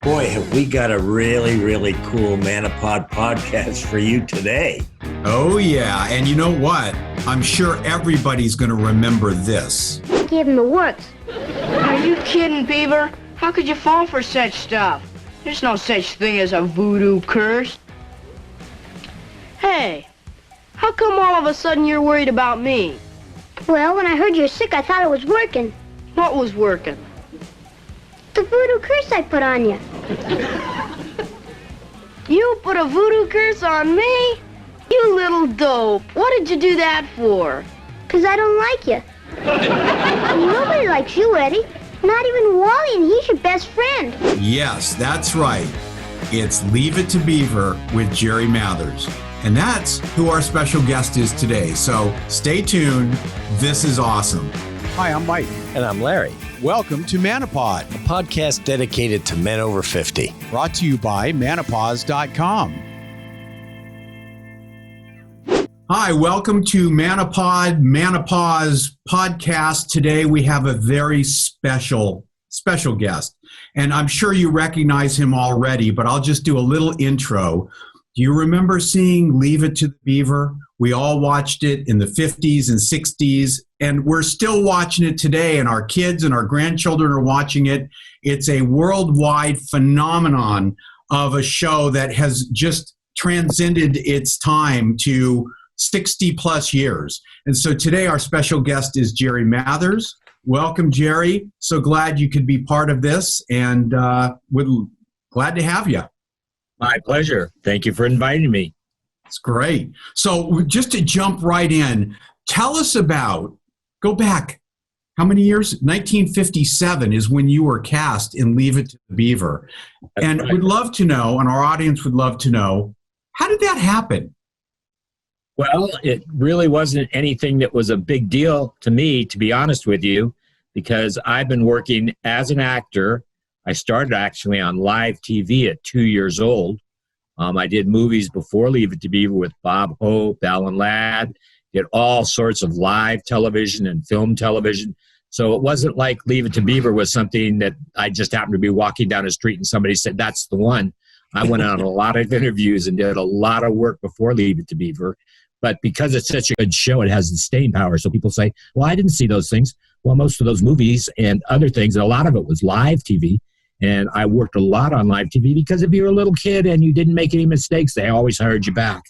Boy, have we got a really, really cool Menopause podcast for you today. Oh, yeah. And you know what? I'm sure everybody's going to remember this. Give him the works. Are you kidding, Beaver? How could you fall for such stuff? There's no such thing as a voodoo curse. Hey, how come all of a sudden you're worried about me? Well, when I heard you're sick, I thought it was working. What was working? The voodoo curse I put on you. You put a voodoo curse on me? You little dope. What did you do that for? 'Cause I don't like you. Nobody likes you, Eddie. Not even Wally, and he's your best friend. Yes, that's right. It's Leave It To Beaver with Jerry Mathers. And that's who our special guest is today. So stay tuned. This is awesome. Hi, I'm Mike. And I'm Larry. Welcome to Menopause, A podcast dedicated to men over 50. brought to you by Menopause.com. Hi, welcome to Menopause podcast. Today we have a very special guest. And I'm sure you recognize him already, but I'll just do a little intro. Do you remember seeing Leave It To Beaver? We all watched it in the 50s and 60s, and we're still watching it today, and our kids and our grandchildren are watching it. It's a worldwide phenomenon of a show that has just transcended its time to 60 plus years. And so today our special guest is Jerry Mathers. Welcome, Jerry. So glad you could be part of this, and glad to have you. My pleasure. Thank you for inviting me. It's great. So just to jump right in, tell us go back, how many years? 1957 is when you were cast in Leave It To Beaver. That's and right. We'd love to know, and our audience would love to know, how did that happen? Well, it really wasn't anything that was a big deal to me, to be honest with you, because I've been working as an actor. I started actually on live TV at 2 years old. I did movies before Leave It To Beaver with Bob Hope, Alan Ladd, did all sorts of live television and film television. So it wasn't like Leave It To Beaver was something that I just happened to be walking down the street and somebody said, that's the one. I went on a lot of interviews and did a lot of work before Leave It To Beaver. But because it's such a good show, it has the staying power. So people say, well, I didn't see those things. Well, most of those movies and other things, and a lot of it was live TV. And I worked a lot on live TV because if you were a little kid and you didn't make any mistakes, they always hired you back.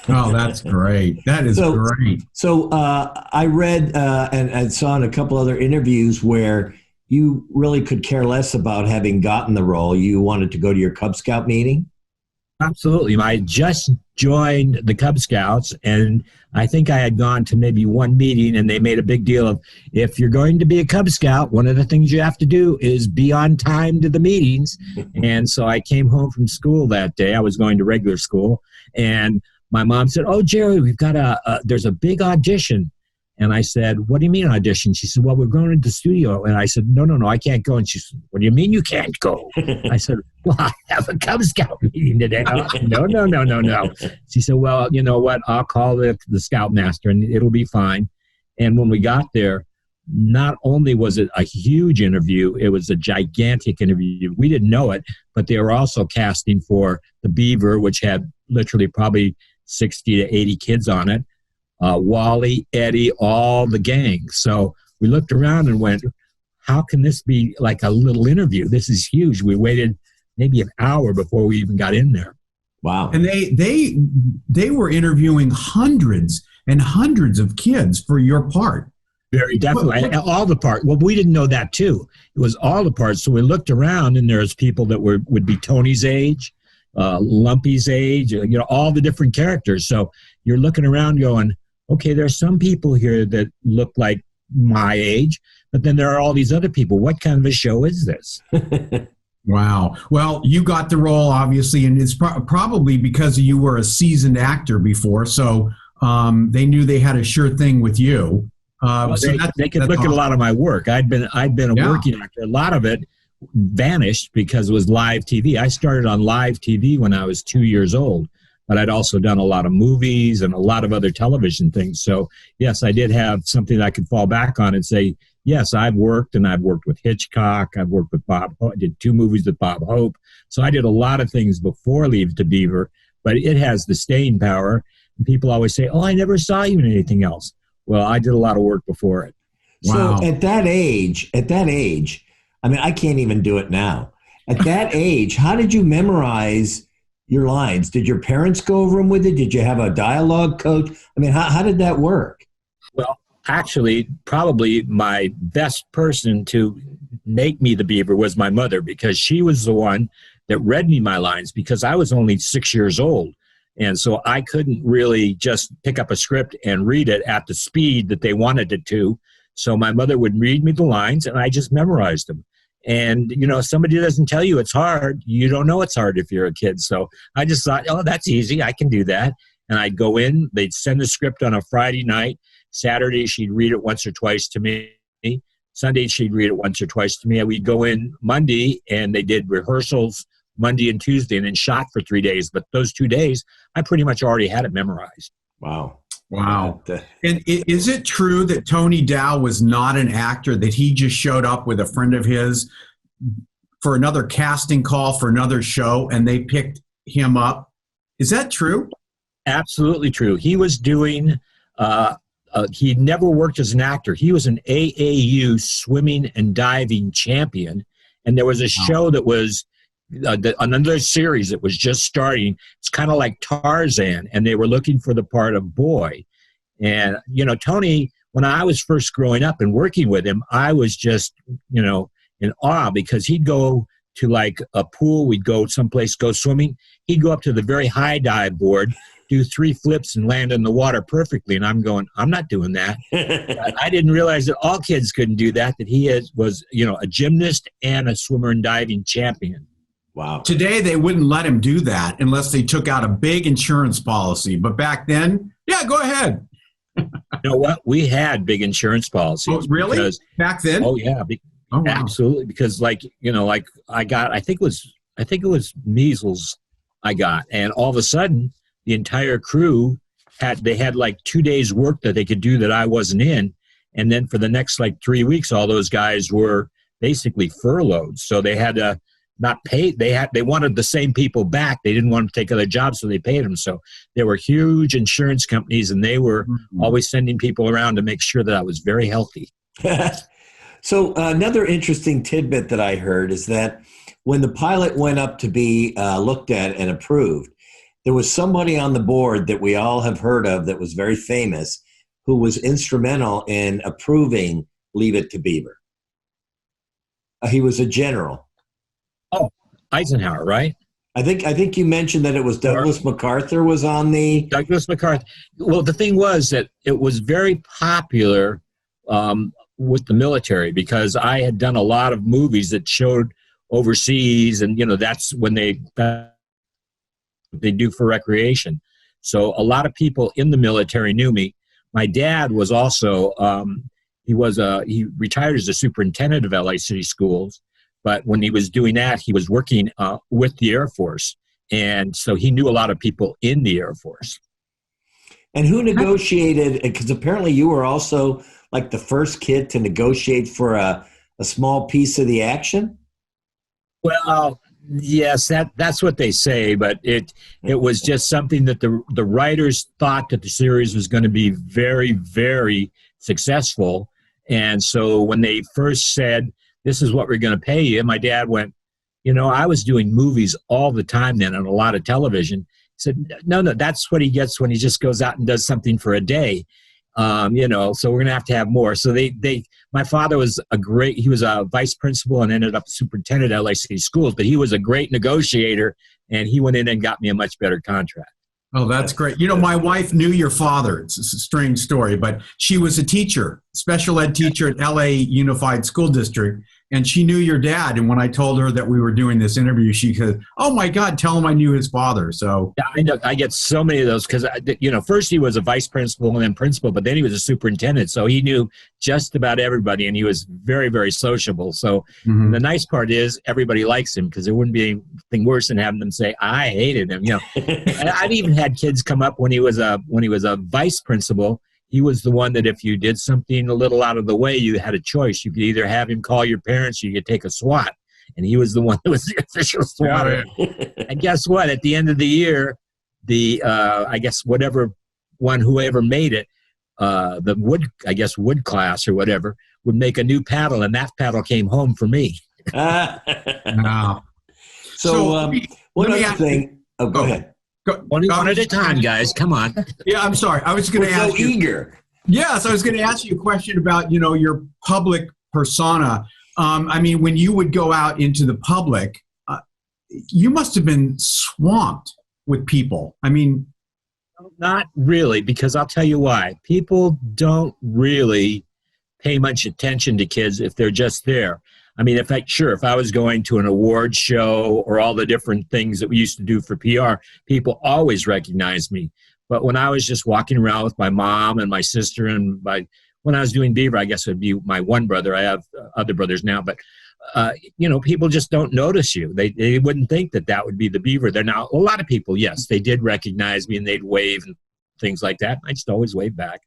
Oh, that's great. That is great. So I read and I saw in a couple other interviews where you really could care less about having gotten the role. You wanted to go to your Cub Scout meeting? Absolutely. I just joined the Cub Scouts, and I think I had gone to maybe one meeting, and they made a big deal of, if you're going to be a Cub Scout, one of the things you have to do is be on time to the meetings. And so I came home from school that day. I was going to regular school, and my mom said, oh, Jerry, we've got there's a big audition. And I said, what do you mean audition? She said, well, we're going into the studio. And I said, no, I can't go. And she said, what do you mean you can't go? I said, well, I have a Cub Scout meeting today. No. She said, well, you know what? I'll call the Scoutmaster and it'll be fine. And when we got there, not only was it a huge interview, it was a gigantic interview. We didn't know it, but they were also casting for the Beaver, which had literally probably 60 to 80 kids on it. Wally, Eddie, all the gang. So we looked around and went, how can this be like a little interview? This is huge. We waited maybe an hour before we even got in there. Wow. And they were interviewing hundreds and hundreds of kids for your part. Very definitely. All the parts. Well, we didn't know that too. It was all the parts. So we looked around and there's people that would be Tony's age, Lumpy's age, all the different characters. So you're looking around going, okay, there's some people here that look like my age, but then there are all these other people. What kind of a show is this? Wow. Well, you got the role, obviously, and it's probably because you were a seasoned actor before, so they knew they had a sure thing with you. Well, they could look at a lot of my work. I'd been a working actor. A lot of it vanished because it was live TV. I started on live TV when I was 2 years old. But I'd also done a lot of movies and a lot of other television things. So, yes, I did have something I could fall back on and say, yes, I've worked with Hitchcock. I've worked with Bob. I did 2 movies with Bob Hope. So I did a lot of things before Leave It To Beaver, but it has the staying power. And people always say, "Oh, I never saw you in anything else." Well, I did a lot of work before it. So Wow. at that age, I mean, I can't even do it now. At that age, how did you memorize your lines? Did your parents go over them with you? Did you have a dialogue coach? I mean, how did that work? Well, actually, probably my best person to make me the Beaver was my mother, because she was the one that read me my lines, because I was only 6 years old. And so I couldn't really just pick up a script and read it at the speed that they wanted it to. So my mother would read me the lines and I just memorized them. And, if somebody doesn't tell you it's hard, you don't know it's hard if you're a kid. So I just thought, oh, that's easy. I can do that. And I'd go in, they'd send the script on a Friday night. Saturday, she'd read it once or twice to me. Sunday, she'd read it once or twice to me. And we'd go in Monday, and they did rehearsals Monday and Tuesday, and then shot for 3 days. But those 2 days, I pretty much already had it memorized. Wow. Wow. And is it true that Tony Dow was not an actor, that he just showed up with a friend of his for another casting call for another show, and they picked him up? Is that true? Absolutely true. He was doing, he never worked as an actor. He was an AAU swimming and diving champion. And there was a show that was, another series that was just starting. It's kind of like Tarzan, and they were looking for the part of boy. And, Tony, when I was first growing up and working with him, I was just, in awe, because he'd go to like a pool, we'd go someplace, go swimming. He'd go up to the very high dive board, do 3 flips and land in the water perfectly. And I'm going, I'm not doing that. I didn't realize that all kids couldn't do that, that he was, a gymnast and a swimmer and diving champion. Wow. Today, they wouldn't let him do that unless they took out a big insurance policy. But back then, yeah, go ahead. You know what? We had big insurance policies. Oh, really? Because, back then? oh, yeah. Oh, wow. Absolutely. Because I got, I think it was measles I got. And all of a sudden, the entire crew had like 2 days work that they could do that I wasn't in. And then for the next 3 weeks, all those guys were basically furloughed. So they had to not pay. They wanted the same people back. They didn't want to take other jobs, so they paid them. So there were huge insurance companies, and they were always sending people around to make sure that I was very healthy. So another interesting tidbit that I heard is that when the pilot went up to be looked at and approved, there was somebody on the board that we all have heard of that was very famous, who was instrumental in approving Leave It To Beaver. He was a general. Oh, Eisenhower, right? I think you mentioned that it was Douglas MacArthur was on the... Douglas MacArthur. Well, the thing was that it was very popular with the military, because I had done a lot of movies that showed overseas, and that's when they do for recreation. So a lot of people in the military knew me. My dad was also he retired as a superintendent of LA City Schools, but when he was doing that, he was working with the Air Force, and so he knew a lot of people in the Air Force. And who negotiated? Because apparently you were also like the first kid to negotiate for a small piece of the action. Well, yes, that's what they say, but it was just something that the writers thought that the series was going to be very, very successful. And so when they first said, "This is what we're going to pay you," my dad went, I was doing movies all the time then and a lot of television. He said, no, that's what he gets when he just goes out and does something for a day. So we're going to have more. So my father was he was a vice principal and ended up superintendent at LA City Schools, but he was a great negotiator, and he went in and got me a much better contract. Oh, that's great. My wife knew your father. It's a strange story, but she was a teacher, special ed teacher at LA Unified School District, and she knew your dad. And when I told her that we were doing this interview, she said, "Oh my God, tell him I knew his father." So yeah, I know. I get so many of those because, first he was a vice principal and then principal, but then he was a superintendent. So he knew just about everybody, and he was very, very sociable. So the nice part is everybody likes him, because there wouldn't be anything worse than having them say, "I hated him." And I've even had kids come up when he was a vice principal. he was the one that if you did something a little out of the way, you had a choice. You could either have him call your parents or you could take a SWAT. And he was the one that was the official SWAT. And guess what? At the end of the year, I guess whoever made it, the wood class or whatever, would make a new paddle, and that paddle came home for me. Wow. So one other thing. Oh, go ahead. One at a time, guys. Come on. Yeah, I'm sorry. I was going to ask so you. Eager. Yes, I was going to ask you a question about, your public persona. I mean, when you would go out into the public, you must have been swamped with people. I mean, not really, because I'll tell you why. People don't really pay much attention to kids if they're just there. I mean, if I was going to an award show or all the different things that we used to do for PR, people always recognized me. But when I was just walking around with my mom and my sister and when I was doing Beaver, I guess it would be my one brother. I have other brothers now, but people just don't notice you. They wouldn't think that would be the Beaver. They're now a lot of people. Yes, they did recognize me and they'd wave and things like that. I just always wave back.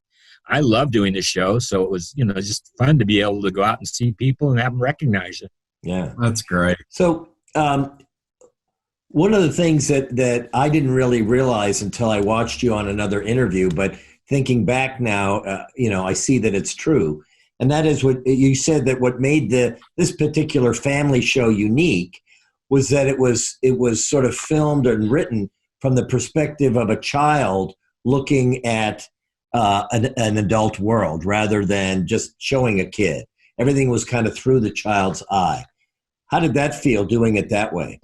I love doing the show, so it was just fun to be able to go out and see people and have them recognize you. Yeah, that's great. So one of the things that I didn't really realize until I watched you on another interview, but thinking back now, I see that it's true. And that is what you said, that what made this particular family show unique was that it was sort of filmed and written from the perspective of a child looking at an adult world rather than just showing a kid. Everything was kind of through the child's eye. How did that feel doing it that way?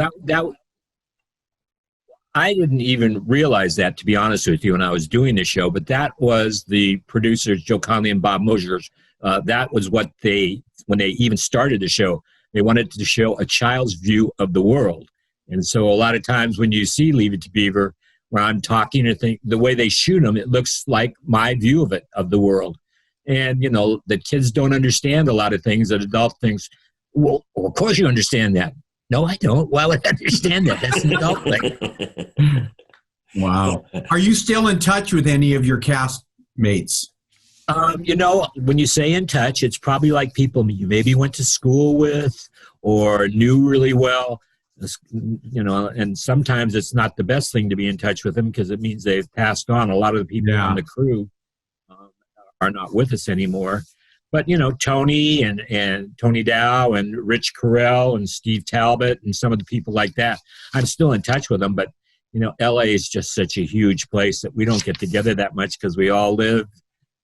I didn't even realize that, to be honest with you, when I was doing the show, but that was the producers, Joe Conley and Bob Mosher's. That was what when they even started the show, they wanted to show a child's view of the world. And so a lot of times when you see Leave It To Beaver, when I'm talking or the way they shoot them, it looks like my view of the world. And, the kids don't understand a lot of things that adult thinks, well, of course you understand that. No, I don't. Why would I understand that? That's an adult thing. Wow. Are you still in touch with any of your castmates? When you say in touch, it's probably like people you maybe went to school with or knew really well. And sometimes it's not the best thing to be in touch with them because it means they've passed on. A lot of the people on the crew are not with us anymore. But, Tony and Tony Dow and Rich Carell and Steve Talbot and some of the people like that, I'm still in touch with them. But, LA is just such a huge place that we don't get together that much because we all live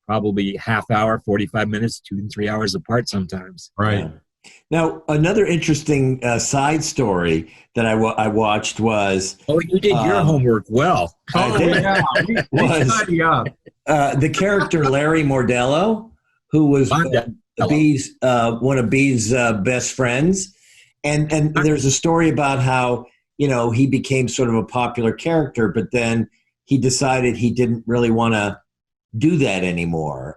probably half hour, 45 minutes, 2 and 3 hours apart sometimes. Right. Yeah. Now, another interesting side story that I watched was... Oh, you did your homework well. I did. Yeah. The character Larry Mondello, who was one of Bee's best friends. And there's a story about how, he became sort of a popular character, but then he decided he didn't really want to do that anymore.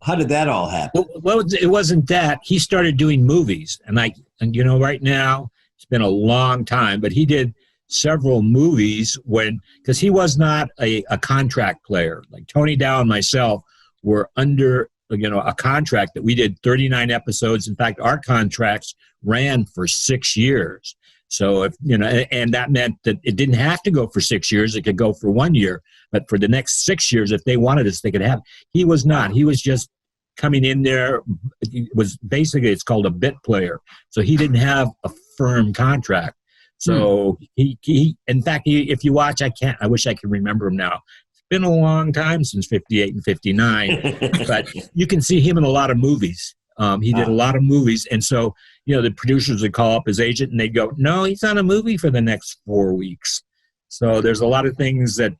How did that all happen? Well, it wasn't that. He started doing movies. And right now, it's been a long time, but he did several movies because he was not a contract player. Like Tony Dow and myself were under, a contract that we did 39 episodes. In fact, our contracts ran for 6 years. So and that meant that it didn't have to go for 6 years. It could go for 1 year, but for the next 6 years, if they wanted us, they could have. He was not. He was just coming in there. It's called a bit player. So he didn't have a firm contract. So he in fact, if you watch, I wish I could remember him now. It's been a long time since 58 and 59, but you can see him in a lot of movies. He did a lot of movies. And so, the producers would call up his agent and they'd go, no, he's on a movie for the next 4 weeks. So there's a lot of things that,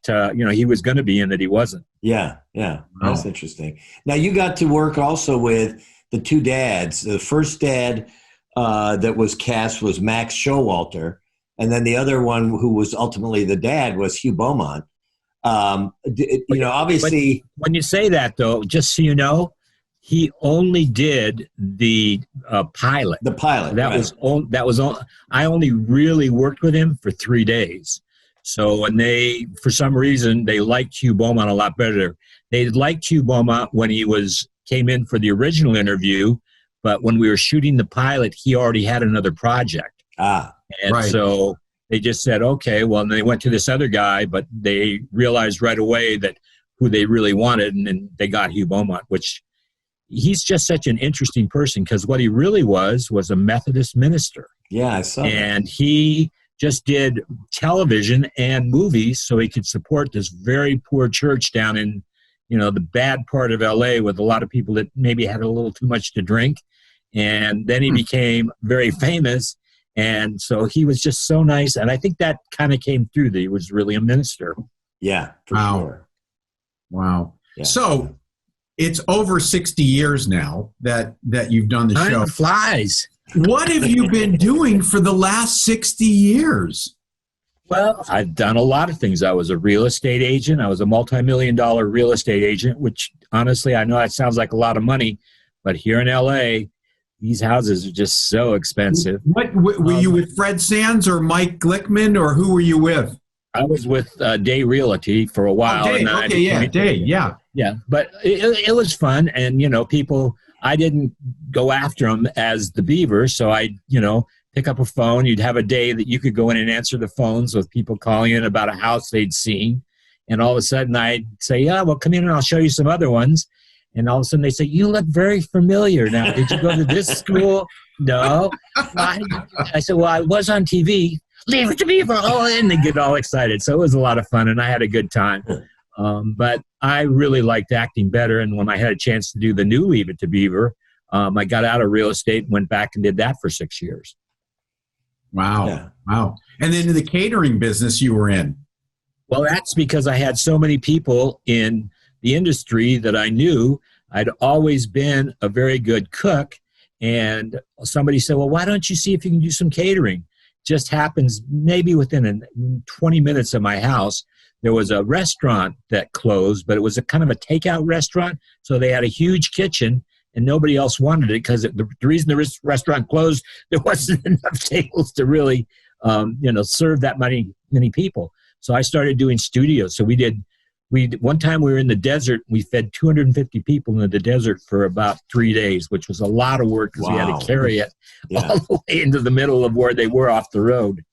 he was going to be in that he wasn't. Yeah. That's interesting. Now, you got to work also with the two dads. The first dad that was cast was Max Showalter. And then the other one who was ultimately the dad was Hugh Beaumont. Obviously. But when you say that, though, just so you know, he only did the pilot. The pilot. That was I only really worked with him for 3 days So when for some reason, they liked Hugh Beaumont a lot better. They liked Hugh Beaumont when he came in for the original interview, but when we were shooting the pilot, he already had another project. And so they just said, okay, well, and they went to this other guy, but they realized right away that who they really wanted, and then they got Hugh Beaumont, which he's just such an interesting person because what he really was a Methodist minister. Yeah, I saw that. And he just did television and movies so he could support this very poor church down in, the bad part of LA with a lot of people that maybe had a little too much to drink. And then he became very famous. And so he was just so nice. And I think that kind of came through that he was really a minister. Yeah, for sure. Wow. Yeah. So it's over 60 years now that you've done the show. Time flies. What have you been doing for the last 60 years? Well, I've done a lot of things. I was a real estate agent. I was a multi-million-dollar real estate agent, which honestly, I know that sounds like a lot of money, but here in LA, these houses are just so expensive. What were you with Fred Sands or Mike Glickman, or who were you with? I was with Day Realty for a while. Day, yeah. Yeah, but it was fun. And, people, I didn't go after them as the Beaver. So I, pick up a phone. You'd have a day that you could go in and answer the phones with people calling in about a house they'd seen. And all of a sudden I'd say, yeah, well, come in and I'll show you some other ones. And all of a sudden they say, you look very familiar now. Did you go to this school? No. I said, well, I was on TV. Leave It To Beaver. Oh, and they get all excited. So it was a lot of fun, and I had a good time. But I really liked acting better. And when I had a chance to do the new Leave It To Beaver, I got out of real estate and went back and did that for 6 years. Wow. Yeah. Wow. And then in the catering business you were in. Well, that's because I had so many people in the industry that I knew. I'd always been a very good cook. And somebody said, well, why don't you see if you can do some catering? Just happens maybe within 20 minutes of my house. There was a restaurant that closed, but it was a kind of a takeout restaurant. So they had a huge kitchen and nobody else wanted it because the reason the restaurant closed, there wasn't enough tables to really, serve that many people. So I started doing studios. So one time we were in the desert, we fed 250 people in the desert for about 3 days, which was a lot of work because we had to carry it all the way into the middle of where they were off the road.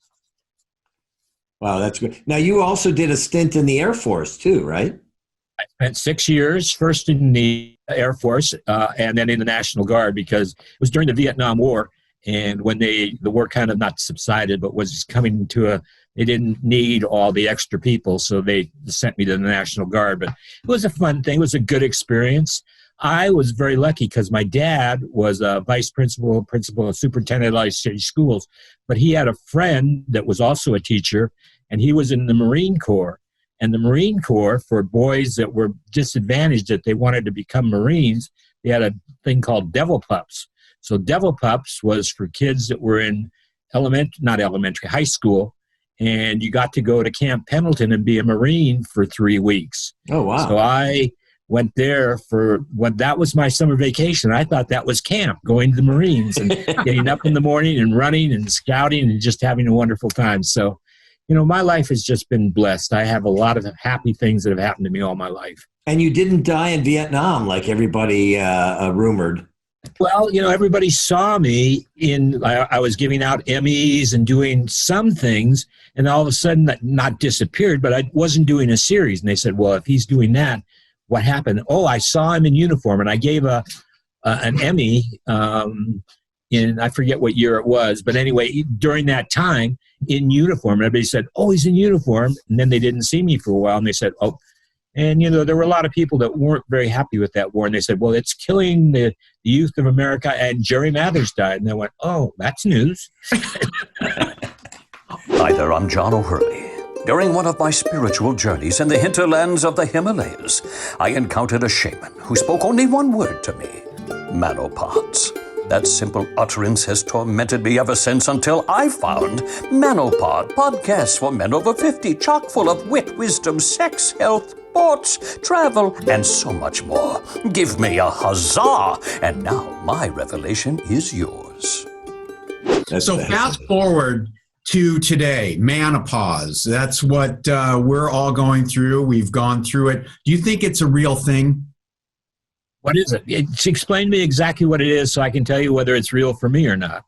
Wow, that's good. Now, you also did a stint in the Air Force too, right? I spent 6 years, first in the Air Force and then in the National Guard because it was during the Vietnam War. And when the war kind of not subsided, but was coming to they didn't need all the extra people, so they sent me to the National Guard. But it was a fun thing. It was a good experience. I was very lucky because my dad was a vice principal, and superintendent of city schools, but he had a friend that was also a teacher, and he was in the Marine Corps. And the Marine Corps, for boys that were disadvantaged that they wanted to become Marines, they had a thing called Devil Pups. So Devil Pups was for kids that were in high school, and you got to go to Camp Pendleton and be a Marine for 3 weeks. Oh, wow. So I went there that was my summer vacation. I thought that was camp, going to the Marines and getting up in the morning and running and scouting and just having a wonderful time. So, my life has just been blessed. I have a lot of happy things that have happened to me all my life. And you didn't die in Vietnam like everybody rumored. Well, everybody saw me I was giving out Emmys and doing some things, and all of a sudden that not disappeared, but I wasn't doing a series. And they said, well, if he's doing that, what happened? Oh, I saw him in uniform, and I gave an Emmy in, I forget what year it was, but anyway, during that time in uniform, everybody said, oh, he's in uniform. And then they didn't see me for a while, and they said, oh, and, there were a lot of people that weren't very happy with that war. And they said, well, it's killing the youth of America. And Jerry Mathers died. And they went, oh, that's news. Hi there, I'm John O'Hurley. During one of my spiritual journeys in the hinterlands of the Himalayas, I encountered a shaman who spoke only one word to me: menopause. That simple utterance has tormented me ever since, until I found Menopause, podcasts for men over 50, chock full of wit, wisdom, sex, health, sports, travel, and so much more. Give me a huzzah! And now my revelation is yours. So fast forward to today, menopause. That's what we're all going through. We've gone through it. Do you think it's a real thing? What is it? Explain to me exactly what it is so I can tell you whether it's real for me or not.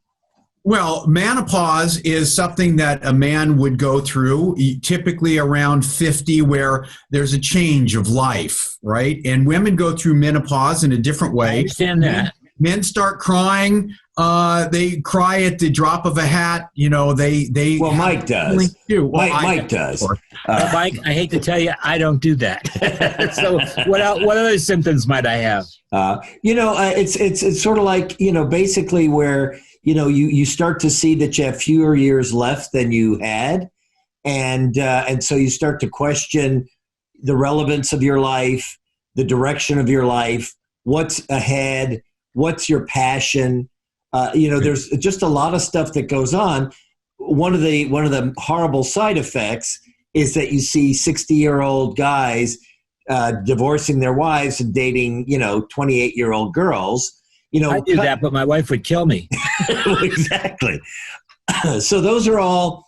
Well, menopause is something that a man would go through, typically around 50, where there's a change of life, right? And women go through menopause in a different way. I understand that. Men start crying. They cry at the drop of a hat. You know, they. Well, Mike does. Mike does. Mike, I hate to tell you, I don't do that. So, what other symptoms might I have? It's sort of like, basically where you start to see that you have fewer years left than you had, and so you start to question the relevance of your life, the direction of your life, what's ahead. What's your passion? There's just a lot of stuff that goes on. One of the horrible side effects is that you see 60-year-old guys divorcing their wives and dating, 28-year-old girls. I do that, but my wife would kill me. Exactly. So those are all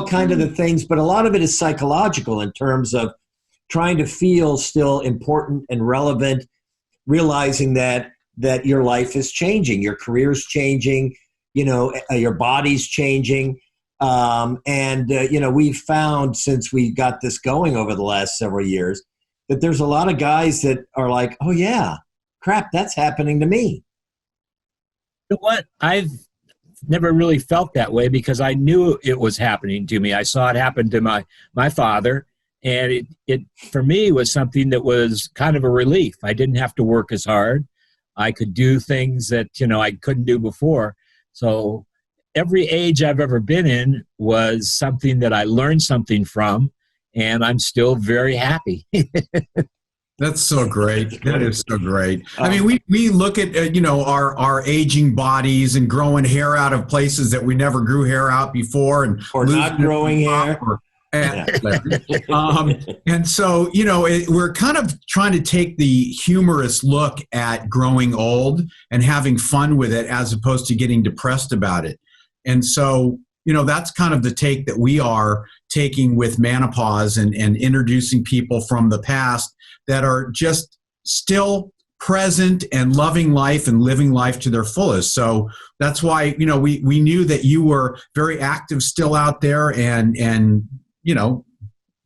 kind of the things, but a lot of it is psychological in terms of trying to feel still important and relevant, realizing that your life is changing, your career's changing, your body's changing. We've found since we got this going over the last several years that there's a lot of guys that are like, oh yeah, crap, that's happening to me. You know what? I've never really felt that way because I knew it was happening to me. I saw it happen to my father. And it for me was something that was kind of a relief. I didn't have to work as hard. I could do things that, I couldn't do before. So every age I've ever been in was something that I learned something from, and I'm still very happy. That's so great. That is so great. I mean, we look at, our aging bodies and growing hair out of places that we never grew hair out before. Or not growing hair. And so, we're kind of trying to take the humorous look at growing old and having fun with it as opposed to getting depressed about it. And so, that's kind of the take that we are taking with menopause and introducing people from the past that are just still present and loving life and living life to their fullest. So that's why, we knew that you were very active still out there and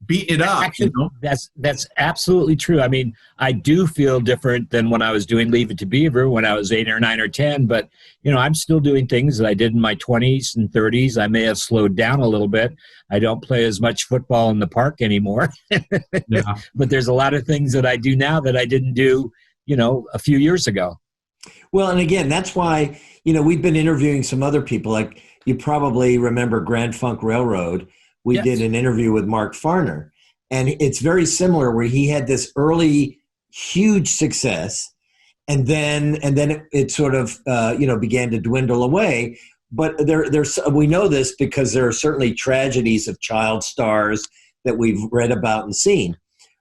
beating it up. Actually, that's absolutely true. I mean, I do feel different than when I was doing Leave It To Beaver when I was 8 or 9 or 10, but, I'm still doing things that I did in my 20s and 30s. I may have slowed down a little bit. I don't play as much football in the park anymore, Yeah. But there's a lot of things that I do now that I didn't do, a few years ago. Well, and again, that's why, we've been interviewing some other people. Like you probably remember Grand Funk Railroad. We Yes. did an interview with Mark Farner, and it's very similar where he had this early huge success, and then it sort of began to dwindle away. But there's we know this because there are certainly tragedies of child stars that we've read about and seen.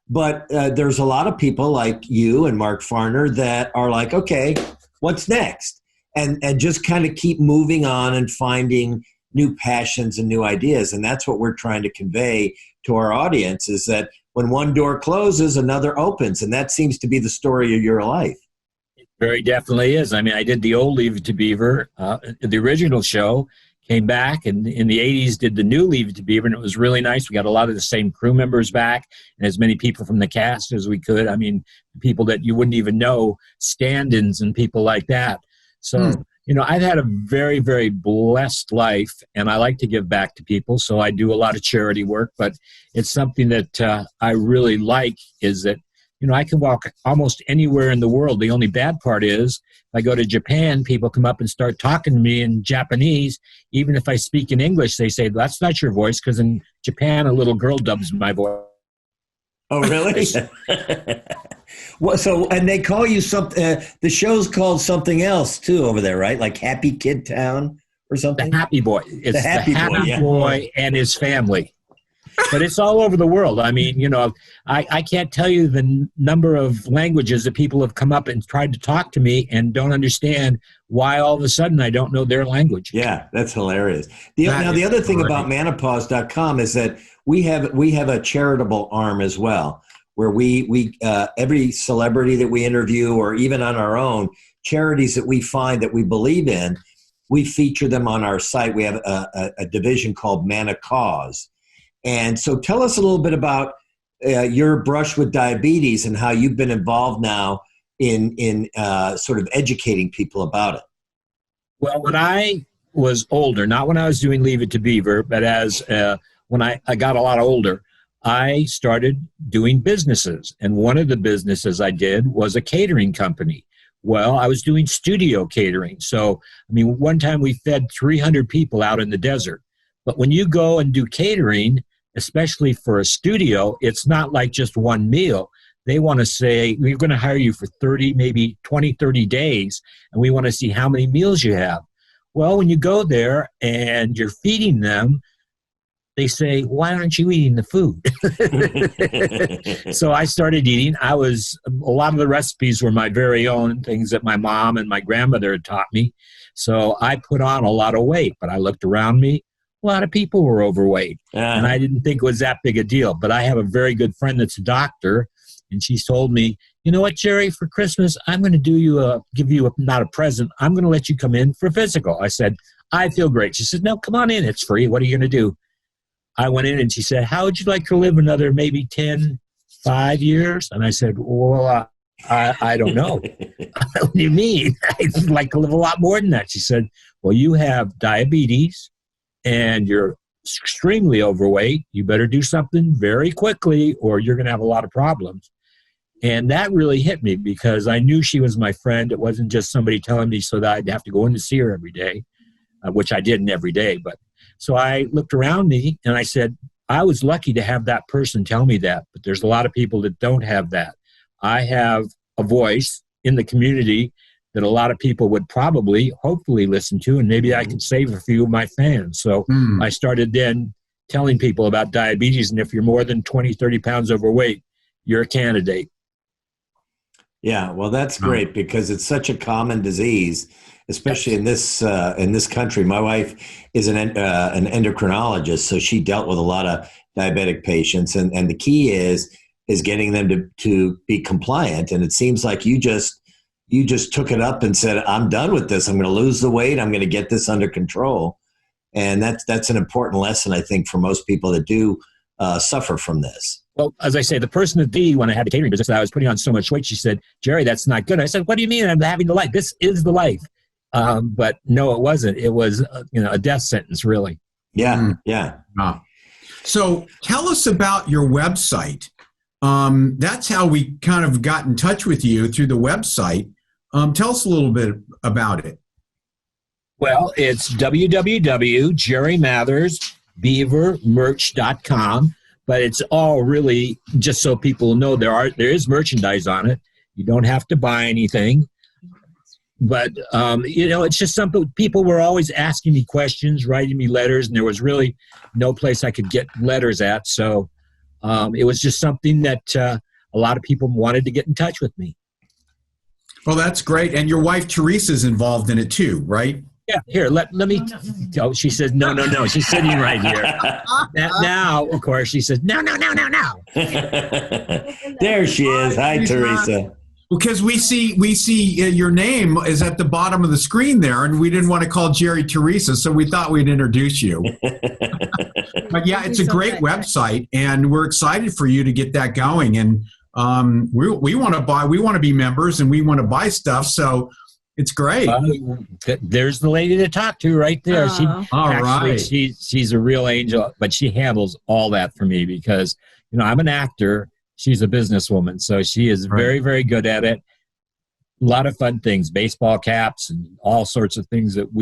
But there's a lot of people like you and Mark Farner that are like, okay, what's next? And just kind of keep moving on and finding new passions and new ideas. And that's what we're trying to convey to our audience is that when one door closes, another opens. And that seems to be the story of your life. It very definitely is. I mean, I did the old Leave It To Beaver, the original show, came back, and in the 80s did the new Leave It To Beaver, and it was really nice. We got a lot of the same crew members back and as many people from the cast as we could. I mean, people that you wouldn't even know, stand-ins and people like that. So, I've had a very, very blessed life, and I like to give back to people, so I do a lot of charity work, but it's something that I really like is that, I can walk almost anywhere in the world. The only bad part is if I go to Japan, people come up and start talking to me in Japanese. Even if I speak in English, they say, that's not your voice, because in Japan, a little girl dubs my voice. Oh, really? Well, and they call you something. The show's called something else too over there, right? Like Happy Kid Town or something. The Happy Boy. It's the Happy Boy and his family. but it's all over the world. I mean, I can't tell you the number of languages that people have come up and tried to talk to me and don't understand why all of a sudden I don't know their language. Yeah, that's hilarious. The other thing about menopause.com is that we have a charitable arm as well, where we every celebrity that we interview, or even on our own, charities that we find that we believe in, we feature them on our site. We have a division called Menopause. And so tell us a little bit about your brush with diabetes and how you've been involved now in sort of educating people about it. Well, when I was older, not when I was doing Leave It To Beaver, but when I got a lot older, I started doing businesses. And one of the businesses I did was a catering company. Well, I was doing studio catering. So, I mean, one time we fed 300 people out in the desert. But when you go and do catering, especially for a studio, it's not like just one meal. They want to say, we're going to hire you for 30, maybe 20, 30 days, and we want to see how many meals you have. Well, when you go there and you're feeding them, they say, why aren't you eating the food? So I started eating. A lot of the recipes were my very own, things that my mom and my grandmother had taught me. So I put on a lot of weight, but I looked around me. A lot of people were overweight, and I didn't think it was that big a deal. But I have a very good friend that's a doctor, and she told me, you know what, Jerry, for Christmas, I'm going to give you not a present. I'm going to let you come in for a physical. I said, I feel great. She said, no, come on in. It's free. What are you going to do? I went in and she said, how would you like to live another maybe 5 years? And I said, well, I don't know. What do you mean? I'd like to live a lot more than that. She said, well, you have diabetes and you're extremely overweight. You better do something very quickly or you're going to have a lot of problems. And that really hit me because I knew she was my friend. It wasn't just somebody telling me so that I'd have to go in to see her every day, which I didn't every day. But so I looked around me and I said, I was lucky to have that person tell me that, but there's a lot of people that don't have that. I have a voice in the community that a lot of people would probably, hopefully listen to, and maybe I could save a few of my fans. So I started then telling people about diabetes, and if you're more than 20, 30 pounds overweight, you're a candidate. Yeah, well, that's great because it's such a common disease, especially in this country. My wife is an endocrinologist, so she dealt with a lot of diabetic patients, and the key is getting them to be compliant. And it seems like you just took it up and said, I'm done with this. I'm going to lose the weight. I'm going to get this under control. And that's an important lesson, I think, for most people that do suffer from this. Well, as I say, the person at D, when I had the catering business, I was putting on so much weight, she said, Jerry, that's not good. I said, what do you mean I'm having the life? This is the life. But no, it wasn't. It was, a death sentence, really. Yeah, yeah. So tell us about your website. That's how we kind of got in touch with you, through the website. Tell us a little bit about it. Well, it's www.jerrymathersbeavermerch.com, but it's all really just so people know there is merchandise on it. You don't have to buy anything. But, it's just something people were always asking me questions, writing me letters, and there was really no place I could get letters at. So it was just something that a lot of people wanted to get in touch with me. Well, that's great. And your wife, Teresa's involved in it too, right? Yeah, here, let me. Oh, she says, no. She's sitting right here. Now, of course, she says, no. There she is. Hi, Teresa. Because we see your name is at the bottom of the screen there, and we didn't want to call Jerry Teresa, so we thought we'd introduce you. But yeah, it's a great website, and we're excited for you to get that going. And we want to be members, and we want to buy stuff. So it's great. There's the lady to talk to right there. She's a real angel, but she handles all that for me because I'm an actor. She's a businesswoman, so she is very, very good at it. A lot of fun things, baseball caps and all sorts of things that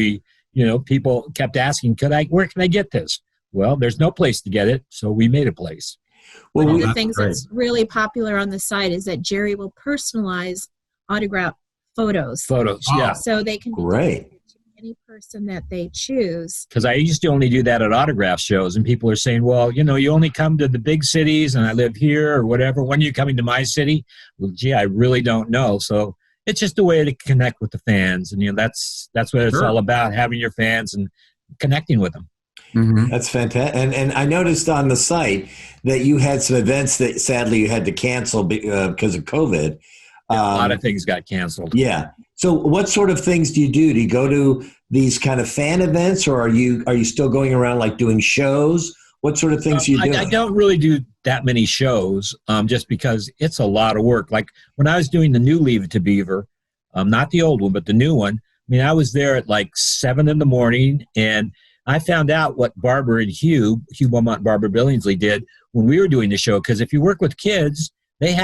people kept asking, where can I get this? Well, there's no place to get it, so we made a place. Well, one of the things that's really popular on the site is that Jerry will personalize autograph photos. Yeah. So they can be great. any person that they choose. Because I used to only do that at autograph shows, and people are saying, well, you only come to the big cities, and I live here or whatever. When are you coming to my city? Well, gee, I really don't know. So it's just a way to connect with the fans, and that's what it's all about, having your fans and connecting with them. Mm-hmm. That's fantastic. And I noticed on the site that you had some events that sadly you had to cancel because of COVID. A lot of things got canceled. Yeah. So what sort of things do you do? Do you go to these kind of fan events, or are you still going around like doing shows? What sort of things do you do? I don't really do that many shows just because it's a lot of work. Like when I was doing the new Leave It To Beaver, not the old one, but the new one, I mean, I was there at like 7 a.m, and I found out what Barbara and Hugh Beaumont and Barbara Billingsley did when we were doing the show. Because if you work with kids, they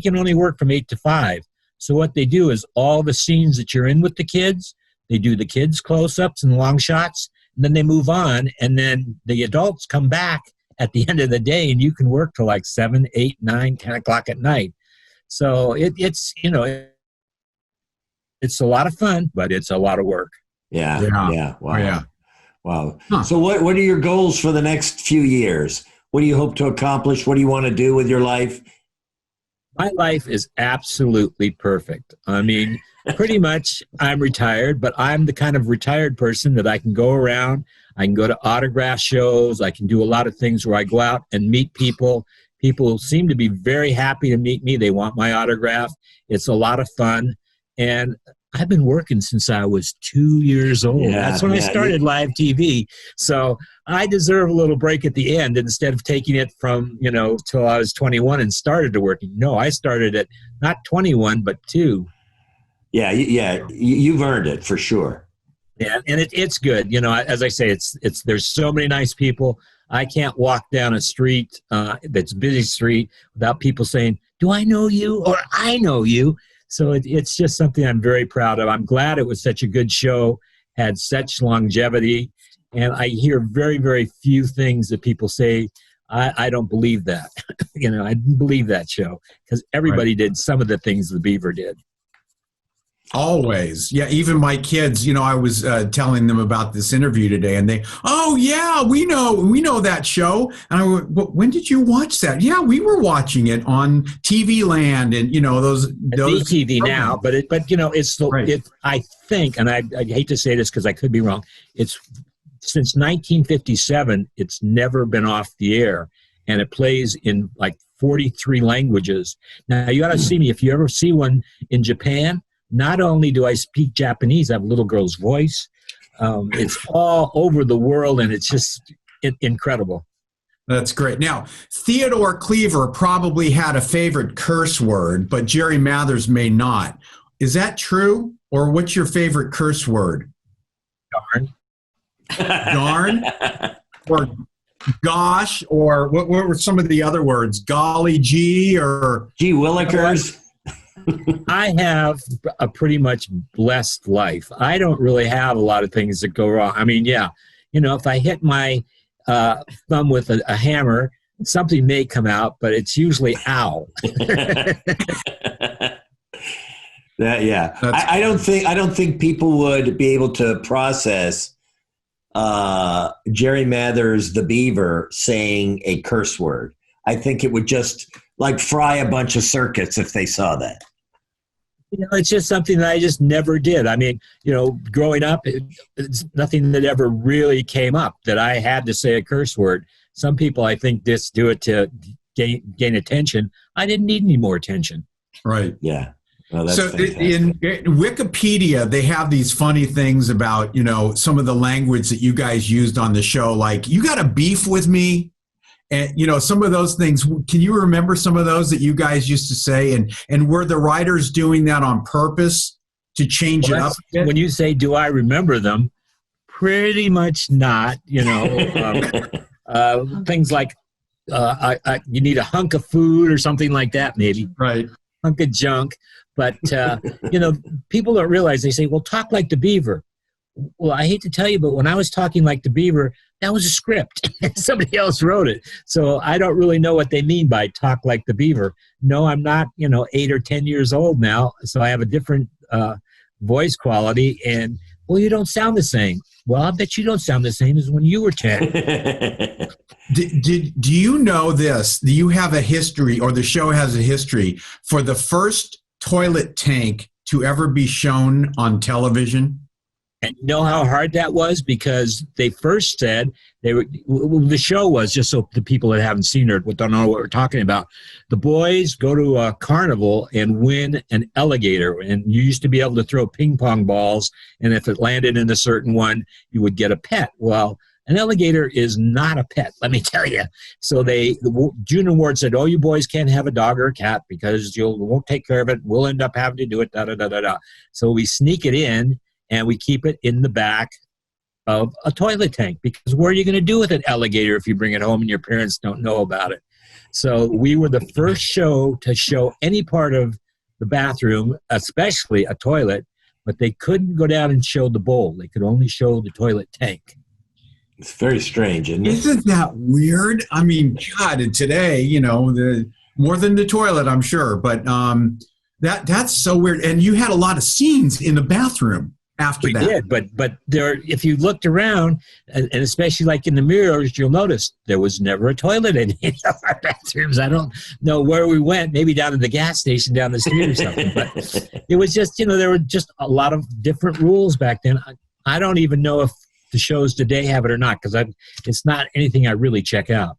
can only work from 8 to 5. So what they do is all the scenes that you're in with the kids, they do the kids close-ups and long shots, and then they move on, and then the adults come back at the end of the day, and you can work till like 7, 8, 9, 10 o'clock at night. So it's a lot of fun, but it's a lot of work. Yeah. Wow. Oh, yeah. Wow. Huh. So what are your goals for the next few years? What do you hope to accomplish? What do you want to do with your life? My life is absolutely perfect. I mean, pretty much I'm retired, but I'm the kind of retired person that I can go around. I can go to autograph shows. I can do a lot of things where I go out and meet people. People seem to be very happy to meet me. They want my autograph. It's a lot of fun. And I've been working since I was 2 years old. That's when I started live TV. So I deserve a little break at the end instead of taking it from, till I was 21 and started to work. No, I started at not 21, but 2. Yeah. You've earned it for sure. Yeah, and it's good. As I say, there's so many nice people. I can't walk down a street that's a busy street without people saying, do I know you? Or I know you. So it's just something I'm very proud of. I'm glad it was such a good show, had such longevity, and I hear very, very few things that people say, I don't believe that. I didn't believe that show because everybody did some of the things the Beaver did. Always. Yeah, even my kids, I was telling them about this interview today, and they, oh, yeah, we know that show. And I went, well, when did you watch that? Yeah, we were watching it on TV Land and, those TV now, but I think, and I hate to say this because I could be wrong, it's since 1957, it's never been off the air, and it plays in like 43 languages. Now, you got to see me. If you ever see one in Japan, not only do I speak Japanese, I have a little girl's voice. It's all over the world, and it's just incredible. That's great. Now, Theodore Cleaver probably had a favorite curse word, but Jerry Mathers may not. Is that true? Or what's your favorite curse word? Darn. Darn? Or gosh? Or what were some of the other words? Golly gee? Or gee willikers? I have a pretty much blessed life. I don't really have a lot of things that go wrong. I mean, if I hit my thumb with a hammer, something may come out, but it's usually ow. I don't think people would be able to process Jerry Mathers, the Beaver, saying a curse word. I think it would just like fry a bunch of circuits if they saw that. It's just something that I just never did. I mean, growing up, it's nothing that ever really came up that I had to say a curse word. Some people, I think, just do it to gain attention. I didn't need any more attention. Right. Yeah. Oh, that's so fantastic. in Wikipedia, they have these funny things about, some of the language that you guys used on the show, like, you got a beef with me? And, some of those things, can you remember some of those that you guys used to say? And were the writers doing that on purpose to change it up? When you say, do I remember them? Pretty much not, things like you need a hunk of food or something like that, maybe. Right. Hunk of junk. But, people don't realize, they say, well, talk like the Beaver. Well, I hate to tell you, but when I was talking like the Beaver, that was a script. Somebody else wrote it. So I don't really know what they mean by talk like the Beaver. No, I'm not, 8 or 10 years old now. So I have a different voice quality. And Well, you don't sound the same. Well, I bet you don't sound the same as when you were 10. Do you know this? Do you have a history, or the show has a history, for the first toilet tank to ever be shown on television? And you know how hard that was? Because they first said the show was, just so the people that haven't seen it don't know what we're talking about. The boys go to a carnival and win an alligator. And you used to be able to throw ping pong balls, and if it landed in a certain one, you would get a pet. Well, an alligator is not a pet, let me tell you. So June and Ward said, oh, you boys can't have a dog or a cat because you won't take care of it. We'll end up having to do it, da-da-da-da-da. So we sneak it in, and we keep it in the back of a toilet tank, because what are you going to do with an alligator if you bring it home and your parents don't know about it? So we were the first show to show any part of the bathroom, especially a toilet, but they couldn't go down and show the bowl. They could only show the toilet tank. It's very strange, isn't it? Isn't that weird? I mean, God, and today, more than the toilet, I'm sure, but that's so weird. And you had a lot of scenes in the bathroom after that. We did, but there, if you looked around, and especially like in the mirrors, you'll notice there was never a toilet in any of our bathrooms. I don't know where we went, maybe down to the gas station down the street or something, but it was just, there were just a lot of different rules back then. I don't even know if the shows today have it or not, because it's not anything I really check out.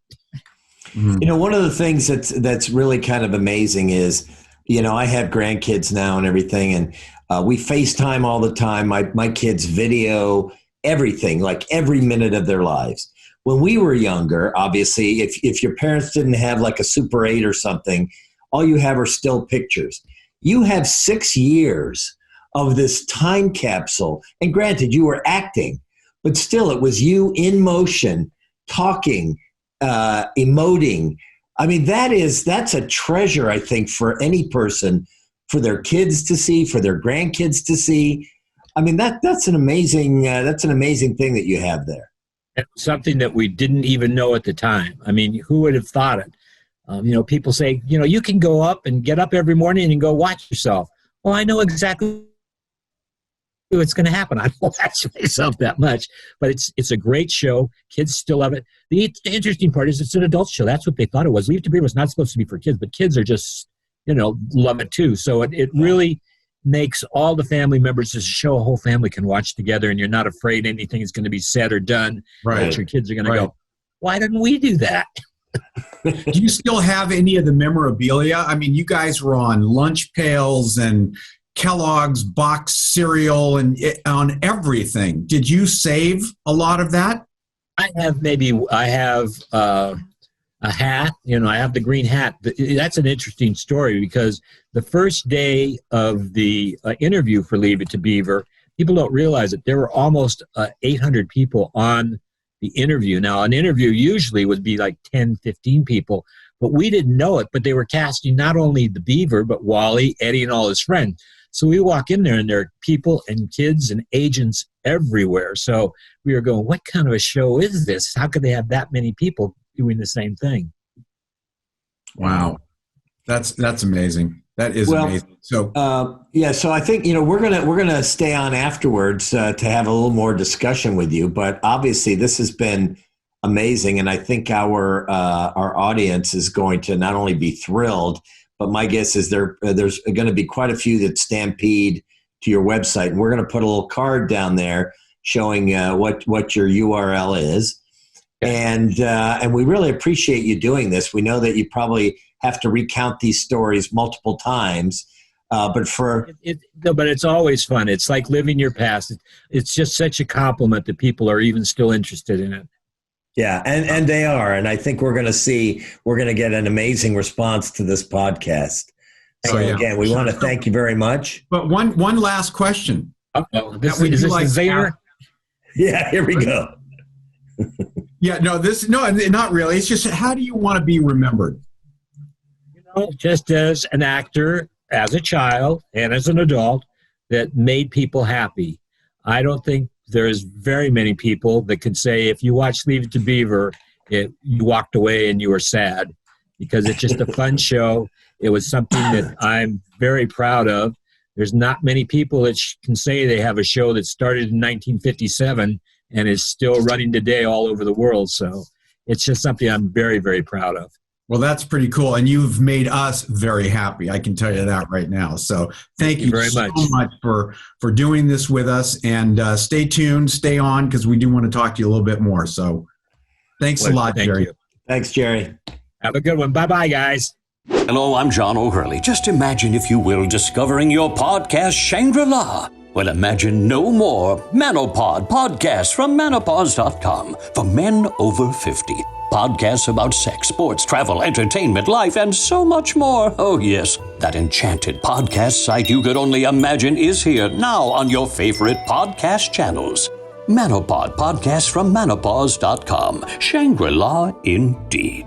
One of the things that's really kind of amazing is, I have grandkids now and everything, and we FaceTime all the time. My kids video everything, like every minute of their lives. When we were younger, obviously, if your parents didn't have like a Super 8 or something, all you have are still pictures. You have 6 years of this time capsule. And granted, you were acting, but still it was you in motion, talking, emoting. I mean, that's a treasure, I think, for any person, for their kids to see, for their grandkids to see. I mean, that's an amazing thing that you have there. Something that we didn't even know at the time. I mean, who would have thought it? People say, you can go up and get up every morning and go watch yourself. Well, I know exactly what's going to happen. I don't watch myself that much, but it's a great show. Kids still love it. The interesting part is it's an adult show. That's what they thought it was. Leave It To Beaver was not supposed to be for kids, but kids are just, love it too. So it really makes all the family members, a show a whole family can watch together, and you're not afraid anything is going to be said or done. Right. That your kids are going to go, why didn't we do that? Do you still have any of the memorabilia? I mean, you guys were on lunch pails and Kellogg's box cereal and on everything. Did you save a lot of that? I have a hat. I have the green hat. That's an interesting story, because the first day of the interview for Leave It To Beaver, people don't realize it. There were almost 800 people on the interview. Now, an interview usually would be like 10, 15 people, but we didn't know it. But they were casting not only the Beaver, but Wally, Eddie, and all his friends. So we walk in there, and there are people and kids and agents everywhere. So we were going, what kind of a show is this? How could they have that many people doing the same thing? Wow. That's amazing. That is amazing. So so I think we're gonna stay on afterwards to have a little more discussion with you. But obviously, this has been amazing, and I think our audience is going to not only be thrilled, but my guess is there's going to be quite a few that stampede to your website, and we're going to put a little card down there showing what your URL is. And we really appreciate you doing this. We know that you probably have to recount these stories multiple times, but it's always fun. It's like living your past. It's just such a compliment that people are even still interested in it. Yeah, and they are. And I think we're going to get an amazing response to this podcast. So again, we want to thank you very much. But one last question. Uh-oh. Is this like Zinger? Yeah, here we go. Yeah, no, not really. It's just, how do you want to be remembered? Just as an actor, as a child, and as an adult that made people happy. I don't think there's very many people that could say, if you watch Leave It To Beaver, you walked away and you were sad, because it's just a fun show. It was something that I'm very proud of. there's not many people that can say they have a show that started in 1957 and is still running today all over the world. So it's just something I'm very, very proud of. Well, that's pretty cool. And you've made us very happy. I can tell you that right now. So thank you very so much much for doing this with us. And stay tuned, stay on, because we do want to talk to you a little bit more. So thanks a lot, Thank Jerry. you. Thanks, Jerry. Have a good one. Bye-bye, guys. Hello, I'm John O'Hurley. Just imagine, if you will, discovering your podcast Shangri-La. Well, imagine no more Menopause podcasts from Menopause.com for men over 50. Podcasts about sex, sports, travel, entertainment, life, and so much more. Oh, yes, that enchanted podcast site you could only imagine is here now on your favorite podcast channels. Menopause podcasts from Menopause.com. Shangri-La indeed.